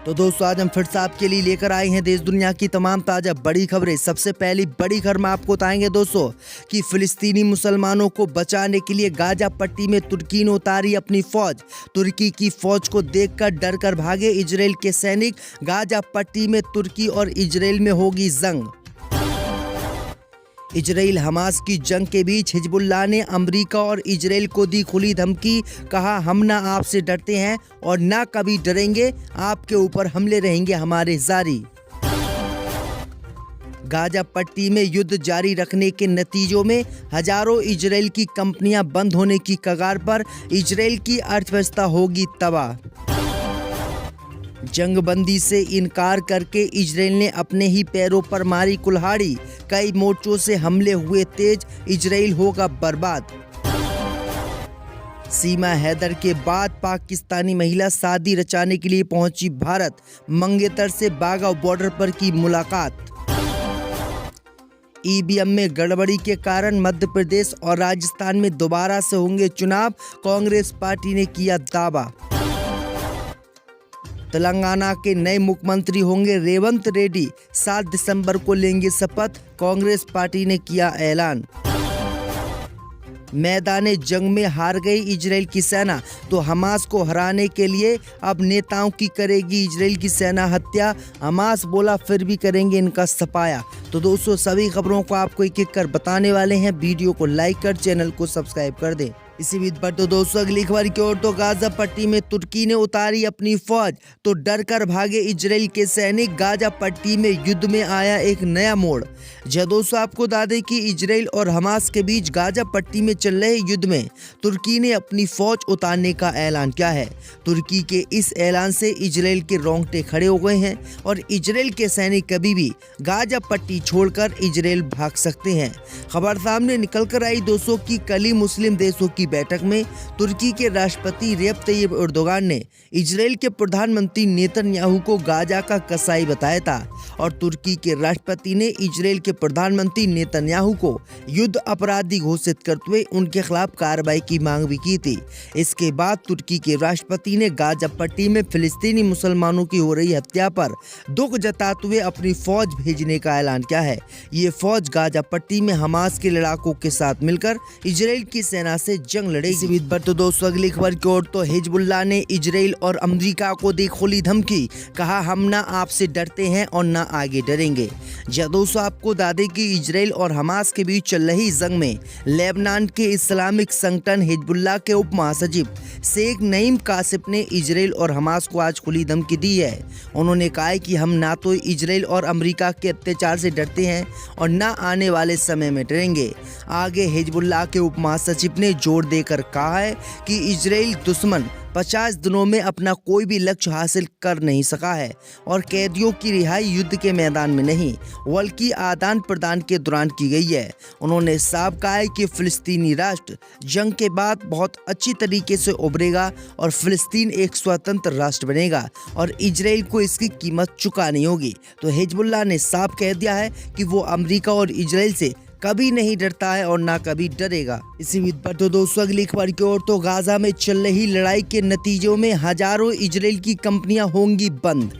तो दोस्तों आज हम फिर से आपके लिए लेकर आए हैं देश दुनिया की तमाम ताज़ा बड़ी खबरें। सबसे पहली बड़ी खबर में आपको बताएंगे दोस्तों कि फिलिस्तीनी मुसलमानों को बचाने के लिए गाजा पट्टी में तुर्की ने उतारी अपनी फौज। तुर्की की फौज को देखकर डर कर भागे इजराइल के सैनिक। गाजा पट्टी में तुर्की और इजराइल में होगी जंग। इजराइल हमास की जंग के बीच हिजबुल्लाह ने अमेरिका और इजराइल को दी खुली धमकी। कहा, हम ना आपसे डरते हैं और ना कभी डरेंगे, आपके ऊपर हमले रहेंगे हमारे जारी। गाजा पट्टी में युद्ध जारी रखने के नतीजों में हजारों इजराइल की कंपनियां बंद होने की कगार पर। इजराइल की अर्थव्यवस्था होगी तबाह। जंगबंदी से इनकार करके इजराइल ने अपने ही पैरों पर मारी कुल्हाड़ी। कई मोर्चों से हमले हुए तेज, इजराइल होगा बर्बाद। सीमा हैदर के बाद पाकिस्तानी महिला शादी रचाने के लिए पहुंची भारत। मंगेतर से बाघा बॉर्डर पर की मुलाकात। ईवीएम में गड़बड़ी के कारण मध्य प्रदेश और राजस्थान में दोबारा से होंगे चुनाव, कांग्रेस पार्टी ने किया दावा। तेलंगाना के नए मुख्यमंत्री होंगे रेवंत रेड्डी, 7 दिसंबर को लेंगे शपथ, कांग्रेस पार्टी ने किया ऐलान। मैदाने जंग में हार गई इजराइल की सेना, तो हमास को हराने के लिए अब नेताओं की करेगी इजराइल की सेना हत्या। हमास बोला फिर भी करेंगे इनका सफाया। तो दोस्तों सभी खबरों को आपको एक एक कर बताने वाले हैं। वीडियो को लाइक कर चैनल को सब्सक्राइब कर दें। इसी बीच पर तो दोस्तों अगली खबर की ओर तो गाजा पट्टी में तुर्की ने उतारी अपनी फौज, तो डर कर भागे इजराइल के सैनिक। गाजा पट्टी में युद्ध में आया एक नया मोड़। दोस्तों आपको बता दें कि इजराइल और हमास के बीच गाजा पट्टी में चल रहे युद्ध में तुर्की ने अपनी फौज उतारने का ऐलान किया है। तुर्की के इस ऐलान से इजराइल के रोंगटे खड़े हो गए हैं और इजराइल के सैनिक कभी भी गाजा पट्टी छोड़कर इजराइल भाग सकते हैं। खबर सामने निकल कर आई दोस्तों की कल ही मुस्लिम देशों की बैठक में तुर्की के राष्ट्रपति रेजप तैयब एर्दोगान ने इजराइल के प्रधानमंत्री नेतन्याहू को गाजा का कसाई बताया था और तुर्की के राष्ट्रपति ने इजराइल के प्रधानमंत्री नेतन्याहू को युद्ध अपराधी घोषित करते हुए उनके खिलाफ कार्रवाई की मांग भी की थी। इसके बाद तुर्की के राष्ट्रपति ने गाजा पट्टी में फिलिस्तीनी मुसलमानों की हो रही हत्या पर दुख जताते हुए अपनी फौज भेजने का ऐलान किया है। ये फौज गाजा पट्टी में हमास के लड़ाकों के साथ मिलकर इजराइल की सेना से जंग लड़ेगी। तो दोस्तों अगली खबर की ओर तो हिजबुल्लाह ने इजराइल और अमेरिका को दी खुली धमकी। कहा, हम ना आपसे डरते हैं और ना आगे डरेंगे। दोस्तों आपको बता दें कि इजराइल और हमास के बीच चल रही जंग में लेबनान के इस्लामिक संगठन हिजबुल्लाह के उप महासचिव शेख नईम कासिफ ने इजराइल और हमास को आज खुली धमकी दी है। उन्होंने कहा है कि हम ना तो इजराइल और अमेरिका के अत्याचार से डरते हैं और ना आने वाले समय में डरेंगे। आगे हिजबुल्लाह के उप महासचिव ने जोर देकर कहा है कि इजराइल दुश्मन 50 दिनों में अपना कोई भी लक्ष्य हासिल कर नहीं सका है और कैदियों की रिहाई युद्ध के मैदान में नहीं बल्कि आदान प्रदान के दौरान की गई है। उन्होंने साफ कहा है कि फिलिस्तीनी राष्ट्र जंग के बाद बहुत अच्छी तरीके से उभरेगा और फिलिस्तीन एक स्वतंत्र राष्ट्र बनेगा और इजराइल को इसकी कीमत चुकानी होगी। तो हिजबुल्लाह ने साफ कह दिया है कि वो अमेरिका और इजराइल से कभी नहीं डरता है और ना कभी डरेगा। इसी बीच पर तो दोस्तों अगली खबर की ओर तो गाजा में चल रही लड़ाई के नतीजों में हजारों इजराइल की कंपनियां होंगी बंद।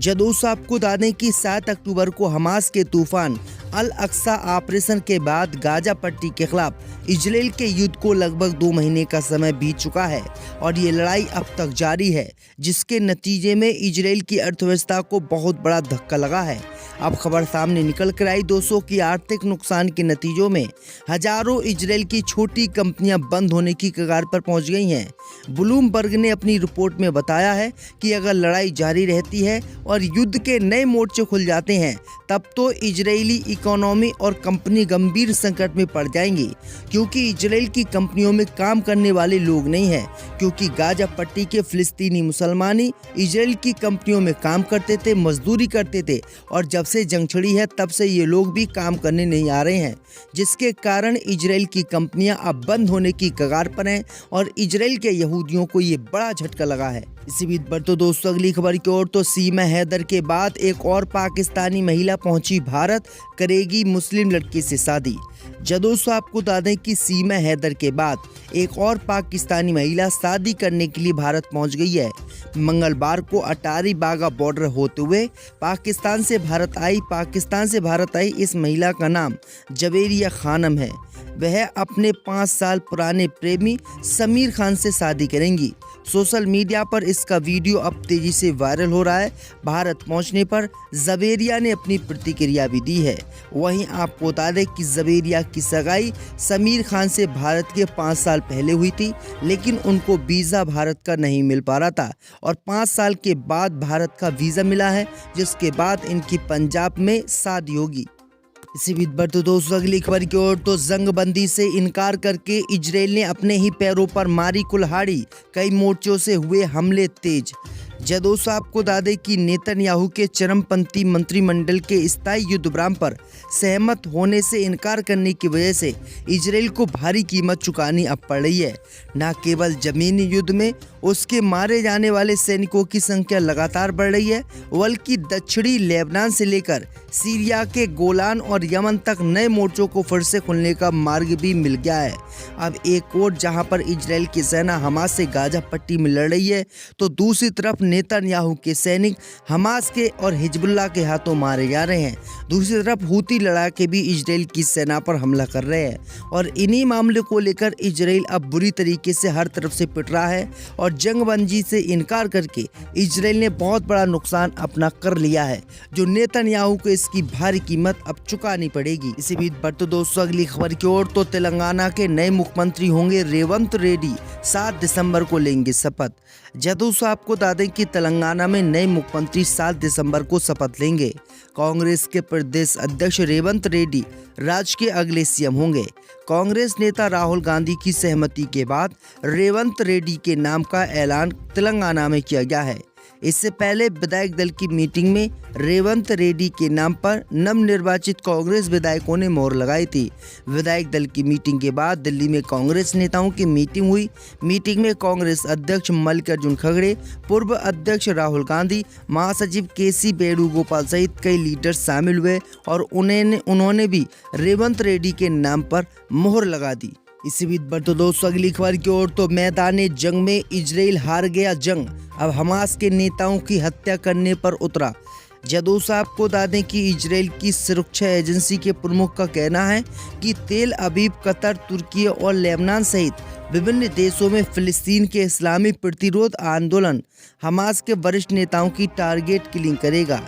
दोस्तों आपको बता दें कि 7 अक्टूबर को हमास के तूफान अल अक्सा ऑपरेशन के बाद गाजा पट्टी के खिलाफ इजराइल के युद्ध को लगभग 2 महीने का समय बीत चुका है और ये लड़ाई अब तक जारी है, जिसके नतीजे में इजराइल की अर्थव्यवस्था को बहुत बड़ा धक्का लगा है। अब खबर सामने निकल कर आई दोस्तों की आर्थिक नुकसान के नतीजों में हजारों इजराइल की छोटी कंपनियां बंद होने की कगार पर पहुंच गई हैं। ब्लूमबर्ग ने अपनी रिपोर्ट में बताया है कि अगर लड़ाई जारी रहती है और युद्ध के नए मोर्चे खुल जाते हैं तब तो इजरायली इकोनॉमी और कंपनी गंभीर संकट में पड़ जाएंगी, क्योंकि इजराइल की कंपनियों में काम करने वाले लोग नहीं हैं, क्योंकि गाजा पट्टी के फिलिस्तीनी मुसलमानी इजराइल की कंपनियों में काम करते थे, मजदूरी करते थे और जब से जंग छिड़ी है तब से ये लोग भी काम करने नहीं आ रहे हैं, जिसके कारण इजराइल की कंपनियां अब बंद होने की कगार पर हैं और इजराइल के यहूदियों को ये बड़ा झटका लगा है। इसी बीच पर तो दोस्तों अगली खबर की ओर तो सीमा हैदर के बाद एक और पाकिस्तानी महिला पहुंची भारत, करेगी मुस्लिम लड़की से शादी। दोस्तों आपको बता दें कि सीमा हैदर के बाद एक और पाकिस्तानी महिला शादी करने के लिए भारत पहुंच गई है। मंगलवार को अटारी बागा बॉर्डर होते हुए पाकिस्तान से भारत आई इस महिला का नाम जवेरिया खानम है। वह अपने 5 साल पुराने प्रेमी समीर खान से शादी करेंगी। सोशल मीडिया पर इसका वीडियो अब तेजी से वायरल हो रहा है। भारत पहुंचने पर जवेरिया ने अपनी प्रतिक्रिया भी दी है। वहीं आपको बता दें कि जवेरिया की सगाई समीर खान से भारत के 5 साल पहले हुई थी, लेकिन उनको वीज़ा भारत का नहीं मिल पा रहा था और 5 साल के बाद भारत का वीज़ा मिला है, जिसके बाद इनकी पंजाब में शादी होगी। इसी बीच पर तो दोस्तों अगली खबर की ओर तो जंगबंदी से इनकार करके इजराइल ने अपने ही पैरों पर मारी कुल्हाड़ी, कई मोर्चों से हुए हमले तेज। दोस्तों आपको बता दें कि नेतन्याहू के चरमपंथी मंत्रिमंडल के स्थायी युद्ध विराम पर सहमत होने से इनकार करने की वजह से इजराइल को भारी कीमत चुकानी अब पड़ रही है। न केवल जमीनी युद्ध में उसके मारे जाने वाले सैनिकों की संख्या लगातार बढ़ रही है, बल्कि दक्षिणी लेबनान से लेकर सीरिया के गोलान और यमन तक नए मोर्चों को फिर से खुलने का मार्ग भी मिल गया है। अब एक ओर जहां पर इजराइल की सेना हमास से गाजा पट्टी में लड़ रही है, तो दूसरी तरफ नेतन्याहू के सैनिक हमास के और हिजबुल्लाह के हाथों मारे जा रहे हैं। दूसरी तरफ हूती लड़ाके भी इजराइल की सेना पर हमला कर रहे हैं और इन्हीं मामले को लेकर इजराइल अब बुरी तरीके से हर तरफ से पिट रहा है और जंगबंदी से इनकार करके इजराइल ने बहुत बड़ा नुकसान अपना कर लिया है, जो नेतन्याहू को इसकी भारी कीमत अब चुकानी पड़ेगी। इसी बीच पर तो दोस्तों अगली खबर की ओर तो तेलंगाना के नए मुख्यमंत्री होंगे रेवंत रेड्डी, 7 दिसंबर को लेंगे शपथ। दोस्तों आपको बता दें कि तेलंगाना में नए मुख्यमंत्री 7 दिसंबर को शपथ लेंगे। कांग्रेस के प्रदेश अध्यक्ष रेवंत रेड्डी राज्य के अगले सीएम होंगे। कांग्रेस नेता राहुल गांधी की सहमति के बाद रेवंत रेड्डी के नाम का ऐलान तेलंगाना में किया गया है। इससे पहले विधायक दल की मीटिंग में रेवंत रेड्डी के नाम पर नवनिर्वाचित कांग्रेस विधायकों ने मोहर लगाई थी। विधायक दल की मीटिंग के बाद दिल्ली में कांग्रेस नेताओं की मीटिंग हुई। मीटिंग में कांग्रेस अध्यक्ष मल्लिकार्जुन खड़गे, पूर्व अध्यक्ष राहुल गांधी, महासचिव केसी वेणुगोपाल सहित कई लीडर शामिल हुए और उन्होंने भी रेवंत रेड्डी के नाम पर मोहर लगा दी। इसी बीच पर तो दोस्तों अगली खबर की ओर तो मैदाने जंग में इजराइल हार गया जंग, अब हमास के नेताओं की हत्या करने पर उतरा। दोस्तों आपको बता दें कि इजराइल की सुरक्षा एजेंसी के प्रमुख का कहना है कि तेल अवीव, कतर, तुर्की और लेबनान सहित विभिन्न देशों में फिलिस्तीन के इस्लामी प्रतिरोध आंदोलन हमास के वरिष्ठ नेताओं की टारगेट किलिंग करेगा।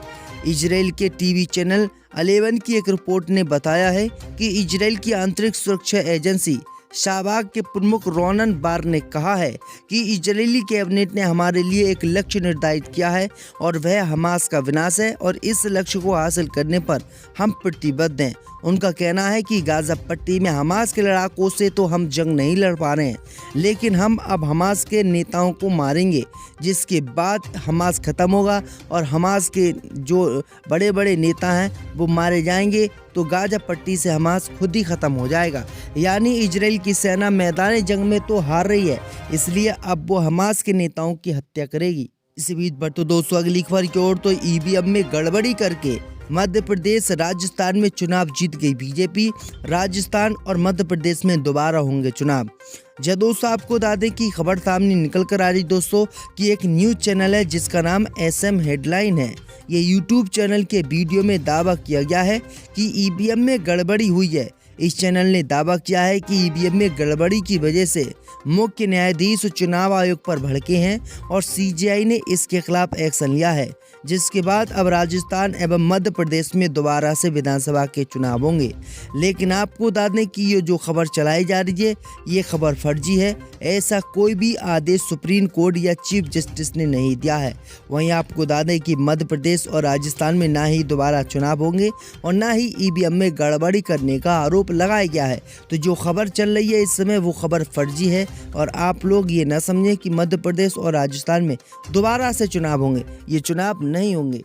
इजराइल के टीवी चैनल 11 की एक रिपोर्ट ने बताया है कि इजराइल की आंतरिक सुरक्षा एजेंसी शाबाग के प्रमुख रोनन बार ने कहा है कि इजरायली कैबिनेट ने हमारे लिए एक लक्ष्य निर्धारित किया है और वह हमास का विनाश है और इस लक्ष्य को हासिल करने पर हम प्रतिबद्ध हैं। उनका कहना है कि गाजा पट्टी में हमास के लड़ाकों से तो हम जंग नहीं लड़ पा रहे हैं, लेकिन हम अब हमास के नेताओं को मारेंगे, जिसके बाद हमास ख़त्म होगा और हमास के जो बड़े बड़े नेता हैं वो मारे जाएंगे, तो गाजा पट्टी से हमास खुद ही ख़त्म हो जाएगा। यानी इजराइल की सेना मैदान जंग में तो हार रही है, इसलिए अब वो हमास के नेताओं की हत्या करेगी। इसी बीच पर तो दोस्तों अगली खबर की ओर तो ईवीएम में गड़बड़ी करके मध्य प्रदेश, राजस्थान में चुनाव जीत गई बीजेपी। राजस्थान और मध्य प्रदेश में दोबारा होंगे चुनाव। दोस्तों आपको बता दें कि खबर सामने निकल कर आ रही दोस्तों कि एक न्यूज चैनल है जिसका नाम SM हेडलाइन है। ये यूट्यूब चैनल के वीडियो में दावा किया गया है कि ईवीएम में गड़बड़ी हुई है। इस चैनल ने दावा किया है कि ईवीएम में गड़बड़ी की वजह से मुख्य न्यायाधीश चुनाव आयोग पर भड़के हैं और CJI ने इसके खिलाफ एक्शन लिया है, जिसके बाद अब राजस्थान एवं मध्य प्रदेश में दोबारा से विधानसभा के चुनाव होंगे। लेकिन आपको बता दें कि ये जो खबर चलाई जा रही है ये खबर फर्जी है। ऐसा कोई भी आदेश सुप्रीम कोर्ट या चीफ जस्टिस ने नहीं दिया है। वहीं आपको बता दें कि मध्य प्रदेश और राजस्थान में ना ही दोबारा चुनाव होंगे और ना ही ईवीएम में गड़बड़ी करने का आरोप लगाया गया है। तो जो खबर चल रही है इस समय वो खबर फर्जी है और आप लोग ये न समझें कि मध्य प्रदेश और राजस्थान में दोबारा से चुनाव होंगे, ये चुनाव नहीं होंगे।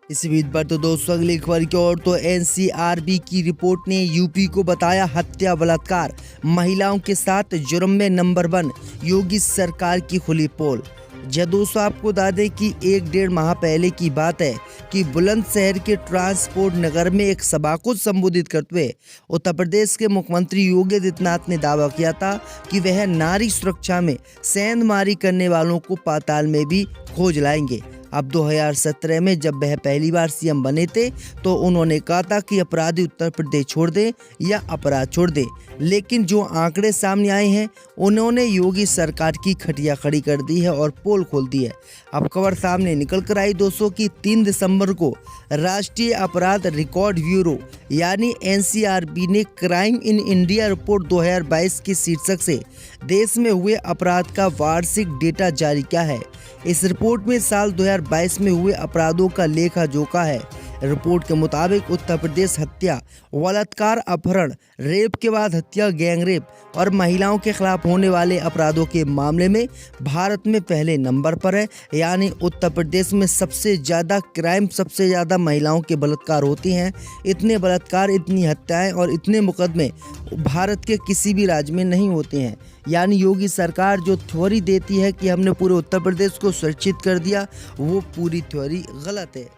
इस बीच पर तो दोस्तों अगली खबर की ओर तो NCRB की रिपोर्ट ने यूपी को बताया हत्या बलात्कार, महिलाओं के साथ जुर्म में नंबर 1, योगी सरकार की खुली पोल। जी दोस्तों, आपको बता दें कि 1-1.5 माह पहले की बात है कि बुलंदशहर के ट्रांसपोर्ट नगर में एक सभा को संबोधित करते हुए उत्तर प्रदेश के मुख्यमंत्री योगी आदित्यनाथ ने दावा किया था कि वह नारी सुरक्षा में सेंधमारी करने वालों को पाताल में भी खोज लाएंगे। अब 2017 में जब वह पहली बार सीएम बने थे तो उन्होंने कहा था कि अपराधी उत्तर प्रदेश छोड़ दें या अपराध छोड़ दें, लेकिन जो आंकड़े सामने आए हैं उन्होंने योगी सरकार की खटिया खड़ी कर दी है और पोल खोल दी है। अब खबर सामने निकल कर आई दोस्तों कि 3 दिसंबर को राष्ट्रीय अपराध रिकॉर्ड ब्यूरो यानी एनसीआरबी ने क्राइम इन इंडिया रिपोर्ट 2022 की शीर्षक से देश में हुए अपराध का वार्षिक डेटा जारी किया है। इस रिपोर्ट में साल 2022 में हुए अपराधों का लेखा जोखा है। रिपोर्ट के मुताबिक उत्तर प्रदेश हत्या, बलात्कार, अपहरण, रेप के बाद हत्या, गैंगरेप और महिलाओं के खिलाफ होने वाले अपराधों के मामले में भारत में पहले नंबर पर है। यानी उत्तर प्रदेश में सबसे ज़्यादा क्राइम, सबसे ज़्यादा महिलाओं के बलात्कार होते हैं। इतने बलात्कार, इतनी हत्याएं और इतने मुकदमे भारत के किसी भी राज्य में नहीं होते हैं। यानी योगी सरकार जो थ्योरी देती है कि हमने पूरे उत्तर प्रदेश को सुरक्षित कर दिया, वो पूरी थ्योरी गलत है।